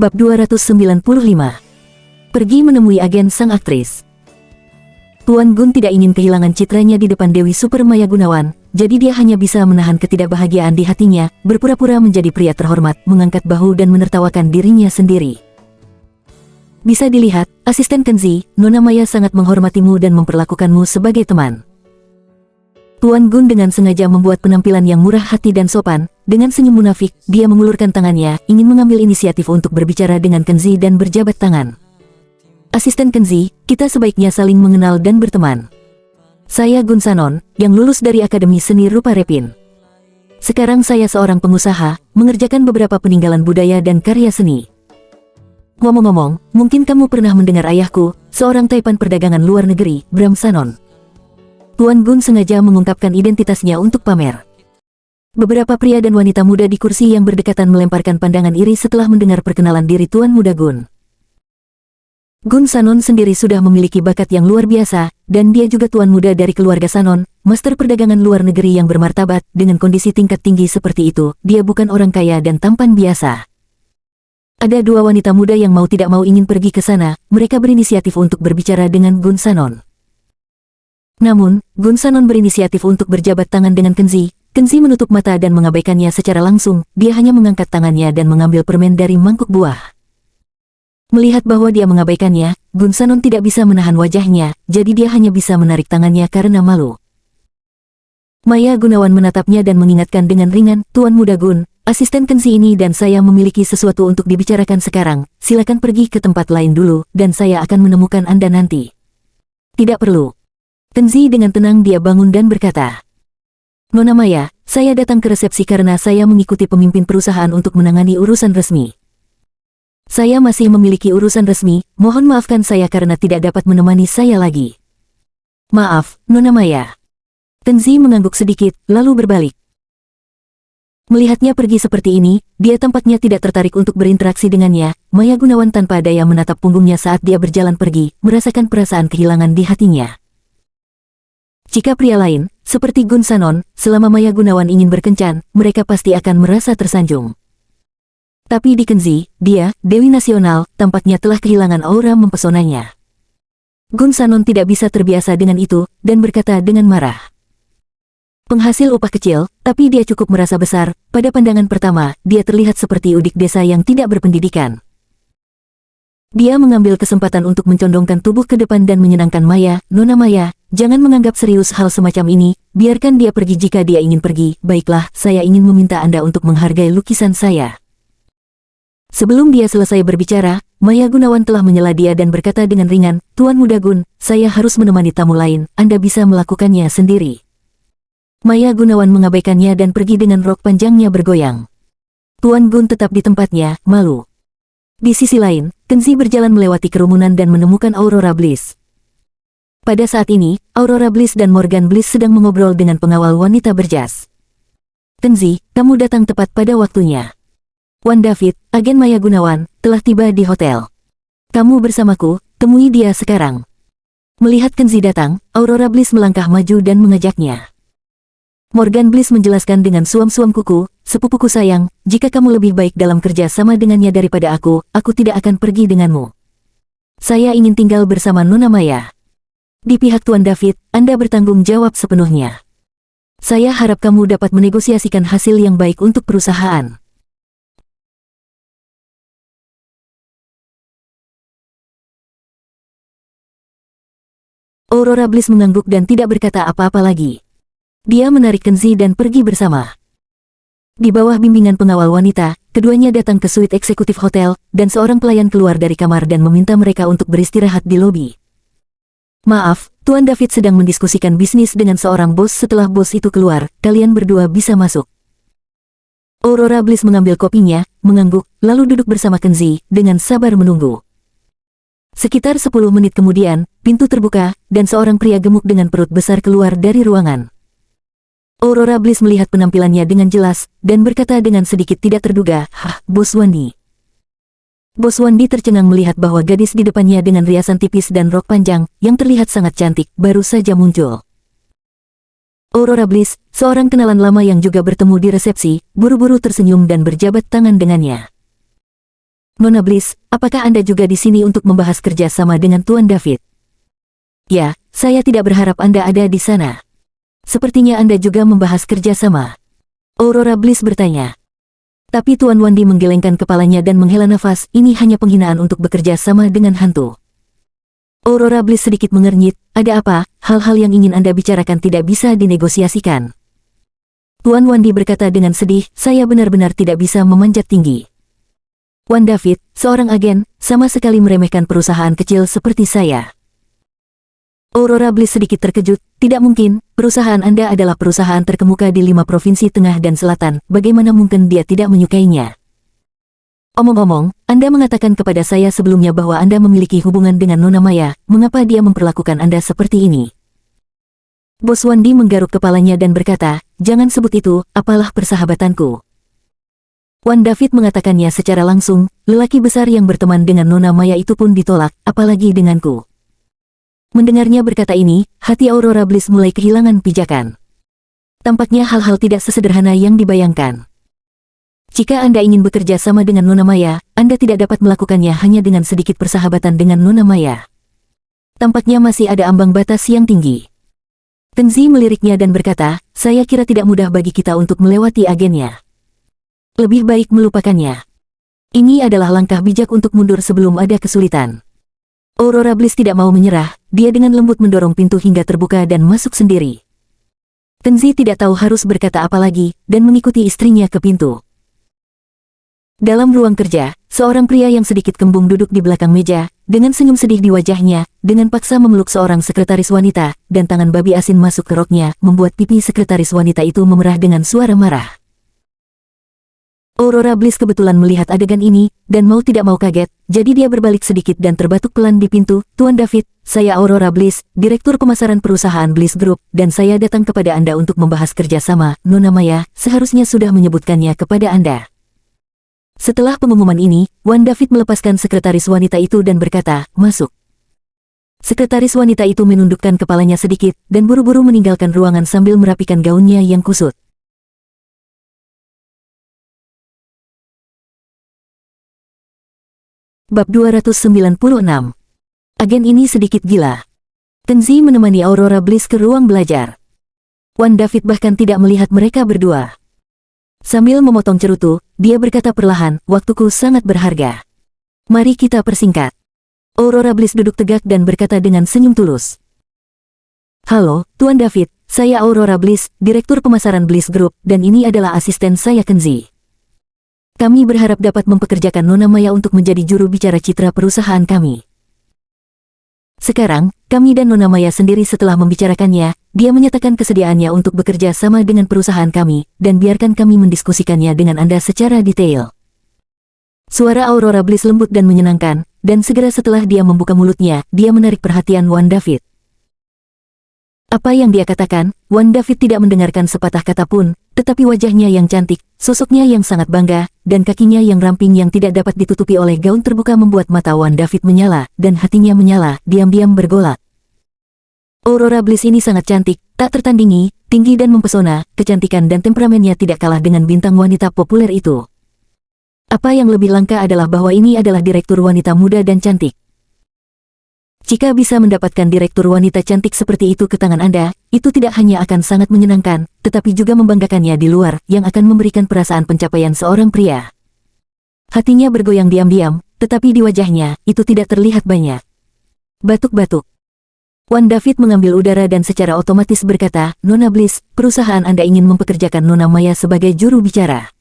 Bab 295. Pergi menemui agen sang aktris. Tuan Gun tidak ingin kehilangan citranya di depan Dewi Super Maya Gunawan, jadi dia hanya bisa menahan ketidakbahagiaan di hatinya, berpura-pura menjadi pria terhormat, mengangkat bahu dan menertawakan dirinya sendiri. Bisa dilihat, asisten Kenzi, Nona Maya sangat menghormatimu dan memperlakukanmu sebagai teman. Tuan Gun dengan sengaja membuat penampilan yang murah hati dan sopan. Dengan senyum munafik, dia mengulurkan tangannya, ingin mengambil inisiatif untuk berbicara dengan Kenzi dan berjabat tangan. Asisten Kenzi, kita sebaiknya saling mengenal dan berteman. Saya Gun Sanon, yang lulus dari Akademi Seni Rupa Repin. Sekarang saya seorang pengusaha, mengerjakan beberapa peninggalan budaya dan karya seni. Ngomong-ngomong, mungkin kamu pernah mendengar ayahku, seorang taipan perdagangan luar negeri, Bram Sanon. Tuan Gun sengaja mengungkapkan identitasnya untuk pamer. Beberapa pria dan wanita muda di kursi yang berdekatan melemparkan pandangan iri setelah mendengar perkenalan diri Tuan Muda Gun. Gun Sanon sendiri sudah memiliki bakat yang luar biasa, dan dia juga tuan muda dari keluarga Sanon, master perdagangan luar negeri yang bermartabat. Dengan kondisi tingkat tinggi seperti itu, dia bukan orang kaya dan tampan biasa. Ada dua wanita muda yang mau tidak mau ingin pergi ke sana, mereka berinisiatif untuk berbicara dengan Gun Sanon. Namun, Gun Sanon berinisiatif untuk berjabat tangan dengan Kenzi. Kenzi menutup mata dan mengabaikannya secara langsung, dia hanya mengangkat tangannya dan mengambil permen dari mangkuk buah. Melihat bahwa dia mengabaikannya, Gun Sanon tidak bisa menahan wajahnya, jadi dia hanya bisa menarik tangannya karena malu. Maya Gunawan menatapnya dan mengingatkan dengan ringan, Tuan Muda Gun, asisten Kenzi ini dan saya memiliki sesuatu untuk dibicarakan sekarang, silakan pergi ke tempat lain dulu, dan saya akan menemukan Anda nanti. Tidak perlu. Kenzi dengan tenang dia bangun dan berkata, Nona Maya, saya datang ke resepsi karena saya mengikuti pemimpin perusahaan untuk menangani urusan resmi. Saya masih memiliki urusan resmi, mohon maafkan saya karena tidak dapat menemani saya lagi. Maaf, Nona Maya. Kenzi mengangguk sedikit, lalu berbalik. Melihatnya pergi seperti ini, dia tampaknya tidak tertarik untuk berinteraksi dengannya. Maya Gunawan tanpa daya menatap punggungnya saat dia berjalan pergi, merasakan perasaan kehilangan di hatinya. Jika pria lain, seperti Gun Sanon, selama Maya Gunawan ingin berkencan, mereka pasti akan merasa tersanjung. Tapi di Kenzi, dia, Dewi Nasional, tampaknya telah kehilangan aura mempesonanya. Gun Sanon tidak bisa terbiasa dengan itu, dan berkata dengan marah. Penghasil upah kecil, tapi dia cukup merasa besar. Pada pandangan pertama, dia terlihat seperti udik desa yang tidak berpendidikan. Dia mengambil kesempatan untuk mencondongkan tubuh ke depan dan menyenangkan Maya. Nona Maya, jangan menganggap serius hal semacam ini, biarkan dia pergi jika dia ingin pergi. Baiklah, saya ingin meminta Anda untuk menghargai lukisan saya. Sebelum dia selesai berbicara, Maya Gunawan telah menyela dia dan berkata dengan ringan, Tuan Muda Gun, saya harus menemani tamu lain, Anda bisa melakukannya sendiri. Maya Gunawan mengabaikannya dan pergi dengan rok panjangnya bergoyang. Tuan Gun tetap di tempatnya, malu. Di sisi lain, Kenzi berjalan melewati kerumunan dan menemukan Aurora Bliss. Pada saat ini, Aurora Bliss dan Morgan Bliss sedang mengobrol dengan pengawal wanita berjas. Kenzi, kamu datang tepat pada waktunya. Wan David, agen Maya Gunawan, telah tiba di hotel. Kamu bersamaku, temui dia sekarang. Melihat Kenzi datang, Aurora Bliss melangkah maju dan mengajaknya. Morgan Bliss menjelaskan dengan suam-suam kuku, sepupuku sayang, jika kamu lebih baik dalam kerja sama dengannya daripada aku tidak akan pergi denganmu. Saya ingin tinggal bersama Nona Maya. Di pihak Tuan David, Anda bertanggung jawab sepenuhnya. Saya harap kamu dapat menegosiasikan hasil yang baik untuk perusahaan. Aurora Bliss mengangguk dan tidak berkata apa-apa lagi. Dia menarik Kenzi dan pergi bersama. Di bawah bimbingan pengawal wanita, keduanya datang ke suite eksekutif hotel, dan seorang pelayan keluar dari kamar dan meminta mereka untuk beristirahat di lobi. Maaf, Tuan David sedang mendiskusikan bisnis dengan seorang bos. Setelah bos itu keluar, kalian berdua bisa masuk. Aurora Bliss mengambil kopinya, mengangguk, lalu duduk bersama Kenzi, dengan sabar menunggu. Sekitar 10 menit kemudian, pintu terbuka, dan seorang pria gemuk dengan perut besar keluar dari ruangan. Aurora Bliss melihat penampilannya dengan jelas, dan berkata dengan sedikit tidak terduga, Bos Wandi. Bos Wandi tercengang melihat bahwa gadis di depannya dengan riasan tipis dan rok panjang, yang terlihat sangat cantik, baru saja muncul. Aurora Bliss, seorang kenalan lama yang juga bertemu di resepsi, buru-buru tersenyum dan berjabat tangan dengannya. Nona Bliss, apakah Anda juga di sini untuk membahas kerja sama dengan Tuan David? Ya, saya tidak berharap Anda ada di sana. Sepertinya Anda juga membahas kerja sama. Aurora Bliss bertanya. Tapi Tuan Wandi menggelengkan kepalanya dan menghela nafas, ini hanya penghinaan untuk bekerja sama dengan hantu. Aurora Bliss sedikit mengernyit, ada apa, hal-hal yang ingin Anda bicarakan tidak bisa dinegosiasikan. Tuan Wandi berkata dengan sedih, saya benar-benar tidak bisa memanjat tinggi. Wan David, seorang agen, sama sekali meremehkan perusahaan kecil seperti saya. Aurora Bliss sedikit terkejut, tidak mungkin, perusahaan Anda adalah perusahaan terkemuka di 5 provinsi tengah dan selatan, bagaimana mungkin dia tidak menyukainya? Omong-omong, Anda mengatakan kepada saya sebelumnya bahwa Anda memiliki hubungan dengan Nona Maya, mengapa dia memperlakukan Anda seperti ini? Bos Wandi menggaruk kepalanya dan berkata, jangan sebut itu, apalah persahabatanku. Wan David mengatakannya secara langsung, lelaki besar yang berteman dengan Nona Maya itu pun ditolak, apalagi denganku. Mendengarnya berkata ini, hati Aurora Bliss mulai kehilangan pijakan. Tampaknya hal-hal tidak sesederhana yang dibayangkan. Jika Anda ingin bekerja sama dengan Nona Maya, Anda tidak dapat melakukannya hanya dengan sedikit persahabatan dengan Nona Maya. Tampaknya masih ada ambang batas yang tinggi. Tengzi meliriknya dan berkata, saya kira tidak mudah bagi kita untuk melewati agennya. Lebih baik melupakannya. Ini adalah langkah bijak untuk mundur sebelum ada kesulitan. Aurora Bliss tidak mau menyerah, dia dengan lembut mendorong pintu hingga terbuka dan masuk sendiri. Tengzi tidak tahu harus berkata apa lagi, dan mengikuti istrinya ke pintu. Dalam ruang kerja, seorang pria yang sedikit kembung duduk di belakang meja, dengan senyum sedih di wajahnya, dengan paksa memeluk seorang sekretaris wanita, dan tangan babi asin masuk ke roknya, membuat pipi sekretaris wanita itu memerah dengan suara marah. Aurora Bliss kebetulan melihat adegan ini, dan mau tidak mau kaget, jadi dia berbalik sedikit dan terbatuk pelan di pintu. Tuan David, saya Aurora Bliss, Direktur Pemasaran Perusahaan Bliss Group, dan saya datang kepada Anda untuk membahas kerjasama. Nona Maya seharusnya sudah menyebutkannya kepada Anda. Setelah pengumuman ini, Wan David melepaskan sekretaris wanita itu dan berkata, masuk. Sekretaris wanita itu menundukkan kepalanya sedikit, dan buru-buru meninggalkan ruangan sambil merapikan gaunnya yang kusut. Bab 296. Agen ini sedikit gila. Tengzi menemani Aurora Bliss ke ruang belajar. Wan David bahkan tidak melihat mereka berdua. Sambil memotong cerutu, dia berkata perlahan, waktuku sangat berharga. Mari kita persingkat. Aurora Bliss duduk tegak dan berkata dengan senyum tulus. Halo, Tuan David, saya Aurora Bliss, Direktur Pemasaran Bliss Group, dan ini adalah asisten saya Kenzi. Kami berharap dapat mempekerjakan Nona Maya untuk menjadi juru bicara citra perusahaan kami. Sekarang, kami dan Nona Maya sendiri setelah membicarakannya, dia menyatakan kesediaannya untuk bekerja sama dengan perusahaan kami, dan biarkan kami mendiskusikannya dengan Anda secara detail. Suara Aurora Bliss lembut dan menyenangkan, dan segera setelah dia membuka mulutnya, dia menarik perhatian Wan David. Apa yang dia katakan, Wan David tidak mendengarkan sepatah kata pun, tetapi wajahnya yang cantik, sosoknya yang sangat bangga, dan kakinya yang ramping yang tidak dapat ditutupi oleh gaun terbuka membuat mata Wan David menyala, dan hatinya menyala, diam-diam bergolak. Aurora Bliss ini sangat cantik, tak tertandingi, tinggi dan mempesona, kecantikan dan temperamennya tidak kalah dengan bintang wanita populer itu. Apa yang lebih langka adalah bahwa ini adalah direktur wanita muda dan cantik. Jika bisa mendapatkan direktur wanita cantik seperti itu ke tangan Anda, itu tidak hanya akan sangat menyenangkan, tetapi juga membanggakannya di luar, yang akan memberikan perasaan pencapaian seorang pria. Hatinya bergoyang diam-diam, tetapi di wajahnya, itu tidak terlihat banyak. Batuk-batuk. Wan David mengambil udara dan secara otomatis berkata, Nona Bliss, perusahaan Anda ingin mempekerjakan Nona Maya sebagai juru bicara.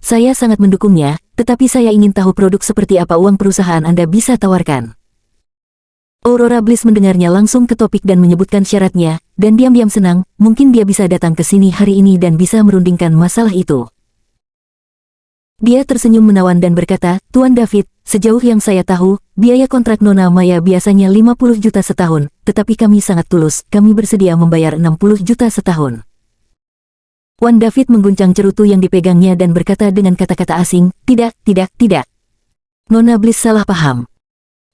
Saya sangat mendukungnya, tetapi saya ingin tahu produk seperti apa uang perusahaan Anda bisa tawarkan. Aurora Bliss mendengarnya langsung ke topik dan menyebutkan syaratnya, dan diam-diam senang, mungkin dia bisa datang ke sini hari ini dan bisa merundingkan masalah itu. Dia tersenyum menawan dan berkata, Tuan David, sejauh yang saya tahu, biaya kontrak Nona Maya biasanya 50 juta setahun, tetapi kami sangat tulus, kami bersedia membayar 60 juta setahun. Wan David mengguncang cerutu yang dipegangnya dan berkata dengan kata-kata asing, tidak, tidak, tidak. Nona Bliss salah paham.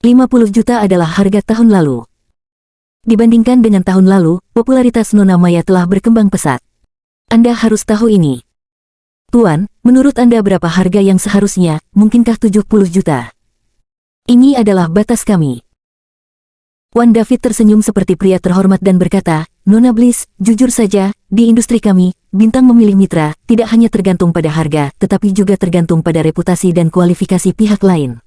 50 juta adalah harga tahun lalu. Dibandingkan dengan tahun lalu, popularitas Nona Maya telah berkembang pesat. Anda harus tahu ini. Tuan, menurut Anda berapa harga yang seharusnya, mungkinkah 70 juta? Ini adalah batas kami. Wan David tersenyum seperti pria terhormat dan berkata, Nona Bliss, jujur saja, di industri kami, bintang memilih mitra, tidak hanya tergantung pada harga, tetapi juga tergantung pada reputasi dan kualifikasi pihak lain.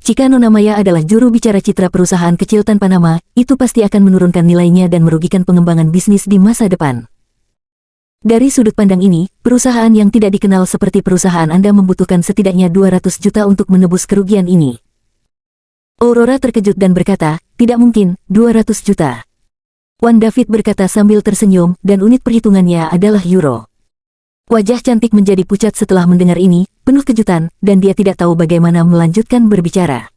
Jika Nona Maya adalah juru bicara citra perusahaan kecil tanpa nama, itu pasti akan menurunkan nilainya dan merugikan pengembangan bisnis di masa depan. Dari sudut pandang ini, perusahaan yang tidak dikenal seperti perusahaan Anda membutuhkan setidaknya 200 juta untuk menebus kerugian ini. Aurora terkejut dan berkata, tidak mungkin, 200 juta. Wan David berkata sambil tersenyum, dan unit perhitungannya adalah euro. Wajah cantik menjadi pucat setelah mendengar ini, penuh kejutan, dan dia tidak tahu bagaimana melanjutkan berbicara.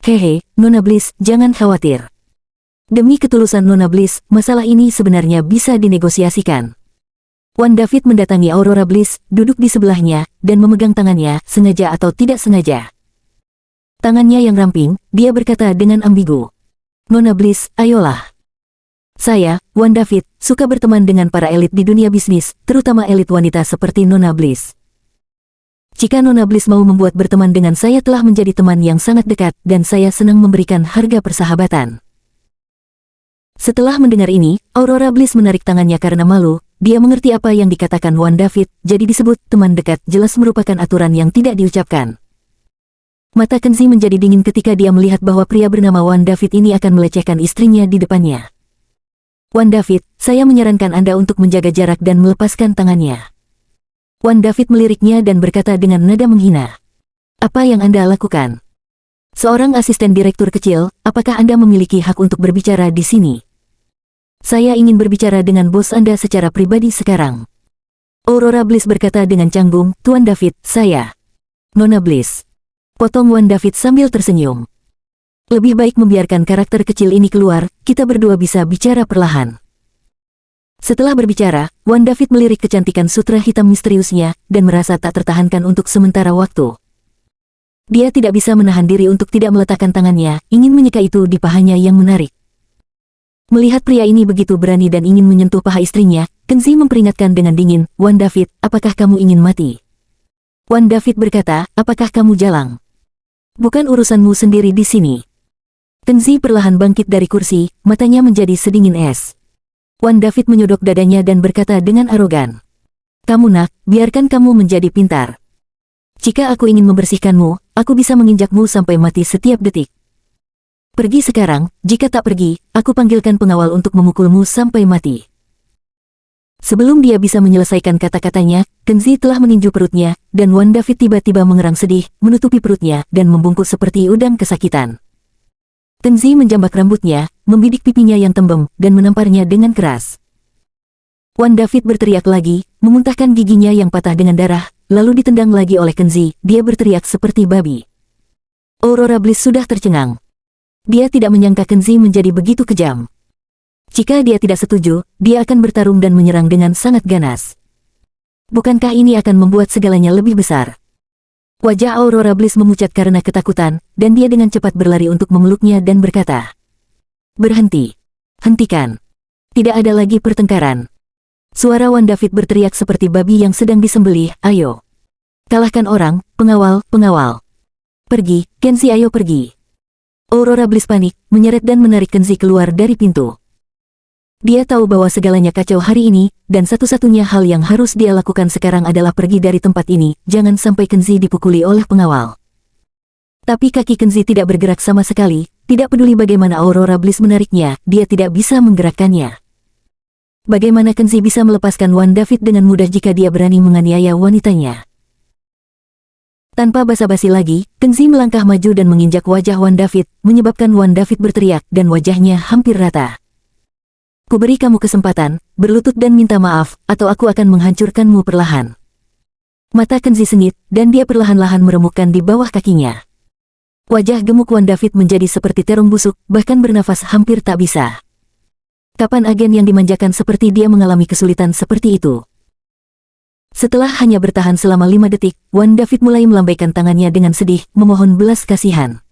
Hehe, Nona Bliss, jangan khawatir. Demi ketulusan Nona Bliss, masalah ini sebenarnya bisa dinegosiasikan. Wan David mendatangi Aurora Bliss, duduk di sebelahnya, dan memegang tangannya, sengaja atau tidak sengaja. Tangannya yang ramping, dia berkata dengan ambigu. Nona Bliss, ayolah. Saya, Wan David, suka berteman dengan para elit di dunia bisnis, terutama elit wanita seperti Nona Bliss. Jika Nona Bliss mau membuat berteman dengan saya telah menjadi teman yang sangat dekat, dan saya senang memberikan harga persahabatan. Setelah mendengar ini, Aurora Bliss menarik tangannya karena malu, dia mengerti apa yang dikatakan Wan David, jadi disebut teman dekat jelas merupakan aturan yang tidak diucapkan. Mata Kenzi menjadi dingin ketika dia melihat bahwa pria bernama Wan David ini akan melecehkan istrinya di depannya. Wan David, saya menyarankan Anda untuk menjaga jarak dan melepaskan tangannya. Wan David meliriknya dan berkata dengan nada menghina. Apa yang Anda lakukan? Seorang asisten direktur kecil, apakah Anda memiliki hak untuk berbicara di sini? Saya ingin berbicara dengan bos Anda secara pribadi sekarang. Aurora Bliss berkata dengan canggung, Tuan David, saya. Nona Bliss. Potong Wan David sambil tersenyum. Lebih baik membiarkan karakter kecil ini keluar, kita berdua bisa bicara perlahan. Setelah berbicara, Wan David melirik kecantikan sutra hitam misteriusnya, dan merasa tak tertahankan untuk sementara waktu. Dia tidak bisa menahan diri untuk tidak meletakkan tangannya, ingin menyeka itu di pahanya yang menarik. Melihat pria ini begitu berani dan ingin menyentuh paha istrinya, Kenzi memperingatkan dengan dingin, Wan David, apakah kamu ingin mati? Wan David berkata, apakah kamu jalang? Bukan urusanmu sendiri di sini. Kenzi perlahan bangkit dari kursi, matanya menjadi sedingin es. Wan David menyodok dadanya dan berkata dengan arogan. Kamu nak, biarkan kamu menjadi pintar. Jika aku ingin membersihkanmu, aku bisa menginjakmu sampai mati setiap detik. Pergi sekarang, jika tak pergi, aku panggilkan pengawal untuk memukulmu sampai mati. Sebelum dia bisa menyelesaikan kata-katanya, Kenzi telah meninju perutnya, dan Wan David tiba-tiba mengerang sedih, menutupi perutnya, dan membungkuk seperti udang kesakitan. Kenzi menjambak rambutnya, membidik pipinya yang tembem, dan menamparnya dengan keras. Wan David berteriak lagi, memuntahkan giginya yang patah dengan darah, lalu ditendang lagi oleh Kenzi, dia berteriak seperti babi. Aurora Bliss sudah tercengang. Dia tidak menyangka Kenzi menjadi begitu kejam. Jika dia tidak setuju, dia akan bertarung dan menyerang dengan sangat ganas. Bukankah ini akan membuat segalanya lebih besar? Wajah Aurora Bliss memucat karena ketakutan, dan dia dengan cepat berlari untuk memeluknya dan berkata, berhenti. Hentikan. Tidak ada lagi pertengkaran. Suara Wan David berteriak seperti babi yang sedang disembelih, ayo. Kalahkan orang, pengawal, pengawal. Pergi, Kenzi ayo pergi. Aurora Bliss panik, menyeret dan menarik Kenzi keluar dari pintu. Dia tahu bahwa segalanya kacau hari ini, dan satu-satunya hal yang harus dia lakukan sekarang adalah pergi dari tempat ini, jangan sampai Kenzi dipukuli oleh pengawal. Tapi kaki Kenzi tidak bergerak sama sekali, tidak peduli bagaimana Aurora Bliss menariknya, dia tidak bisa menggerakkannya. Bagaimana Kenzi bisa melepaskan Wan David dengan mudah jika dia berani menganiaya wanitanya? Tanpa basa-basi lagi, Kenzi melangkah maju dan menginjak wajah Wan David, menyebabkan Wan David berteriak, dan wajahnya hampir rata. Kuberi kamu kesempatan, berlutut dan minta maaf, atau aku akan menghancurkanmu perlahan. Mata Kenzi sengit, dan dia perlahan-lahan meremukkan di bawah kakinya. Wajah gemuk Wan David menjadi seperti terong busuk, bahkan bernafas hampir tak bisa. Kapan agen yang dimanjakan seperti dia mengalami kesulitan seperti itu? Setelah hanya bertahan selama 5 detik, Wan David mulai melambaikan tangannya dengan sedih, memohon belas kasihan.